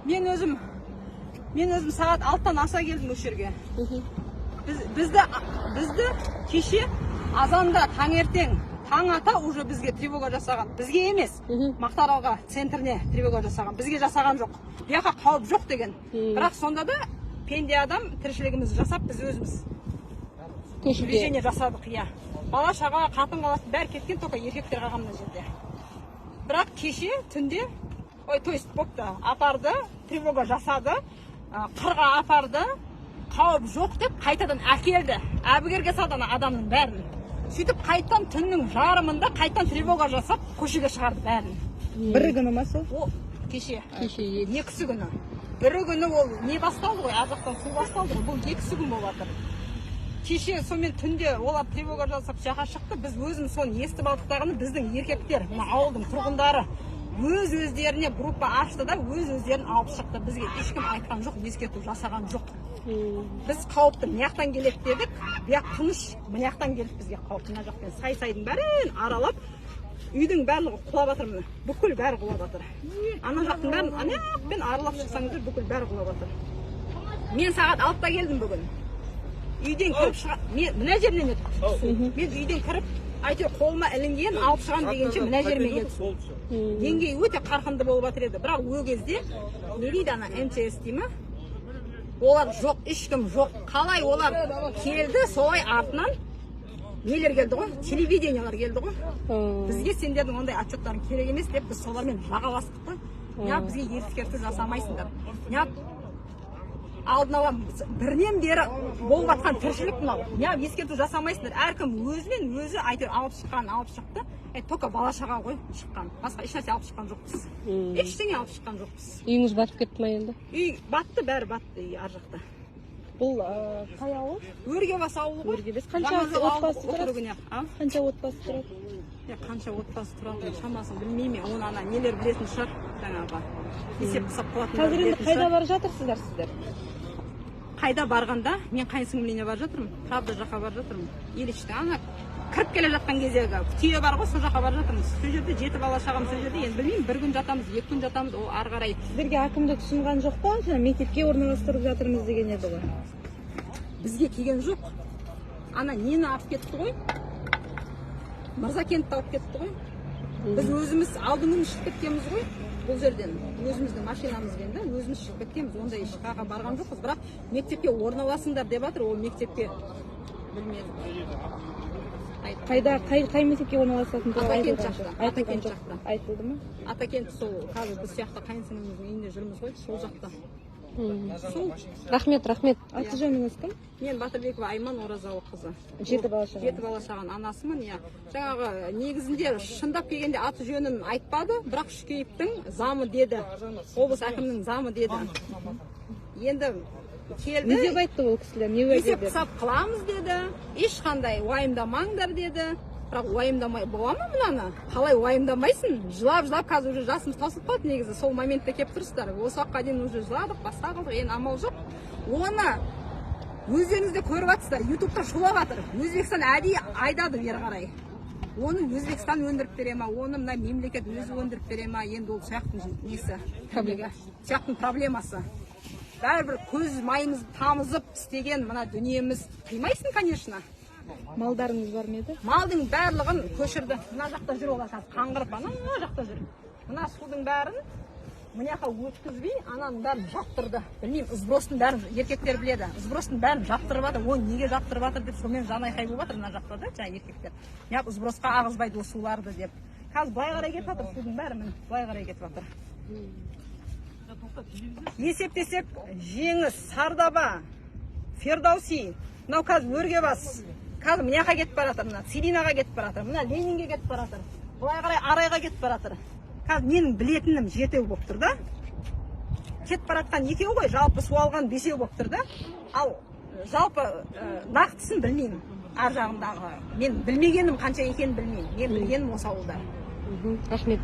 Мен өзім сағат 6-тан аса келдім осы жерге. Бізді кеше азанда таңертең таң ата уже бізге тревога жасаған. Бізге емес, Мақтааралға центріне тревога жасаған. Бізге жасаған жоқ. Бұяққа қауіп жоқ деген. Бірақ сонда да пенде адам тіршілігімізді жасап біз өзіміз движение жасадық, иә. Бала шаға, қатын қаласы бәрі кеткен, только еркектер қалған мына жерде. Бірақ кеше түнде, то есть бопты, апарды, тревога жасады, қырға апарды, қауіп жоқ деп қайтадан әкелді. Әбігерге салды адамның бәрін. Сөйтіп қайтадан түннің жарымында қайтадан тревога жасап, көшеге шығарды бәрін. Бірі күні ма сол? О, кеше. Екісі күні. Бірі күні ол не басталды ғой, ажақтан су басталды ғой, бұл екісі күн болып жатыр. Кеше сонымен түнде олар тревога жасап жаққа шықты, біз өзіміз соны естіп алдықтағаны біздің еркектер, мына ауылдың тұрғындары өз-өздеріне группа ашты да өз-өздерін алып шықты. Бізге ешкім айтқан жоқ, ескерту жасаған жоқ. Біз қауіпті мынаяқтан келеді дедік, бұяқ тыныш, мынаяқтан келді бізге қауіп. Мына жақпен сай-сайдың бәрін аралап, үйдің барлығы құлап жатыр міне. Бүкіл бәрі құлап жатыр. Ана жақтың бәрін анаяқпен аралап шықсаңыздар, бүкіл бәрі құлап жатыр. Мен сағат 6-та келдім бүгін. Үйден кіріп мына жерінен өттік. Мен үйден кіріп, әйтеуір қолыма ілінген, алып шығам дегенше мына жеріме келді. Деңгей өте қарқынды болып жатыр еді. Бірақ ол кезде не дейді ана МЧС деймі? Олар жоқ, ешкім жоқ. Қалай олар келді, солай артынан нелер келді ғой, телевидениялар келді ғой. Бізге сендердің ондай отчеттарын керек емес деп біз солармен жағаластық қой. Неғып бізге ескерту жасамайсыңдар? Неғып алдын ала бірінен бері болып жатқан тіршілік мынау. Неғып ескерту жасамайсыңдар? Әркім өзімен өзі әйтеуір алып шықты. Только бала шаға ғой шыққан. Басқа ешнәрсе алып шыққан жоқпыз. Ештеңе алып шыққан жоқпыз. Үйіңіз батып кетті ма енді? Үй батты, бәрі батты ар жақта. Бұл қай ауыл? Өргебас ауылы ғой. Өргебас. Қанша отбасы тұрады? Қанша отбасы тұрады? Қанша отбасы тұрады, шамасын білмеймін. Оны ана нелер білетін шығар, жаңағы. Есеп қысап қылатындар білетін шығар. Қазір енді қайда бара жатырсыздар сіздер? Қайда барғанда, мен қайынсіңліліне бар жатырмын. Правда жаққа бар жатырмын. Ильичтің ана кіріп келе жатқан кездегі түйе бар ғой, сол жаққа бар жатырмыз. Сол жерде 7 бала шағам сол жерде. Енді білмеймін, бір күн жатамыз, 2 күн жатамыз, ол ары қарай. Сіздерге әкімдік ұсынған жоқ па? Мектепке орналастырып жатырмыз деген еді ғой. Бізге келген жоқ. Ана нені алып кетті ғой? Мырзакентті алып кетті ғой. Біз өзіміз алдымен шығып кеткенбіз ғой. Бұл жерден өзіміздің машинамызбен да өзіміз шығып кеткенбіз. Ондай ешқайда барған жоқпыз. Бірақ мектепке орналасыңдар деп жатыр, ол мектепке білмедім. Қай мектепке орналасатын туралы Атакент жақта. Айтылды ма? Атакент сол қазір біз сияқты қайынсіңліміздің үйінде жүрміз ғой, сол жақта. Рахмет. Аты жөніңіз кім? Мен Батырбекова Айман Оразалықызы. 7 бала шаға. 7 бала шаған анасымын, иә. Жаңағы негізінде шындап келгенде аты жөнін айтпады, бірақ Шүкеевтің замы деді. Облыс әкімінің замы деді. Енді келді. Не деп айтты ол кісілер? Не уәде деді? Есеп қысап қыламыз деді. Ешқандай уайымдамаңдар деді. Бірақ уайымдамай бола ма мынаны? Қалай уайымдамайсың? Жылап қазір уже жасымыз тасып қалды негізі. Сол моментте келіп тұрсыздар. Осы уақытқа дейін уже жыладық, басқа қылдық, енді амал жоқ. Оны өздеріңіз де көріп жатсыздар. Ютубта шулап жатыр. Өзбекстан әдейі айдады бері қарай. Оны Өзбекстан өндіріп бере ма? Оны мына мемлекет өзі өндіріп бере ма? Енді ол сияқтың несі? Сияқтың проблемасы. Бәрібір көз майымыз тамызып істеген мына дүниеміз қимайсың, конечно. Малдарыңыз бар ма еді? Малдың барлығын көшірді. Мына жақта жүр олар қазір қаңғырып, ана жақта жүр. Мына судың бәрін мыняқа өткізбей, ананың бәрін жаптырды. Білмеймін, сбростың бәрін еркектер біледі. Сбростың бәрін жаптырып жатыр. Ой, неге жаптырып жатыр деп сонымен жанайқай болып жатыр мына жақта да, жаңа еркектер. Неғып сбросқа ағызбайды ол суларды деп. Қазір былай қарай кетіп жатыр, судың бәрі міне былай қарай кетіп жатыр. Есептесек, Жеңіс, Сардаба, Фердауси, мынау қазір Өргебас. Қазір мыняқа кетіп баратыр, мына Целинаға кетіп баратыр, мына Ленинге кетіп баратыр, былай қарай Арайға кетіп баратыр. Қазір менің білетінім 7 болып тұр да. Кетіп баратқан 2 ғой, жалпы су алған 5 болып тұр да. Ал жалпы нақтысын білмеймін. Ар жағындағы. Мен білмегенім қанша екенін білмеймін. Мен білгенім осы ауылда. Рахмет.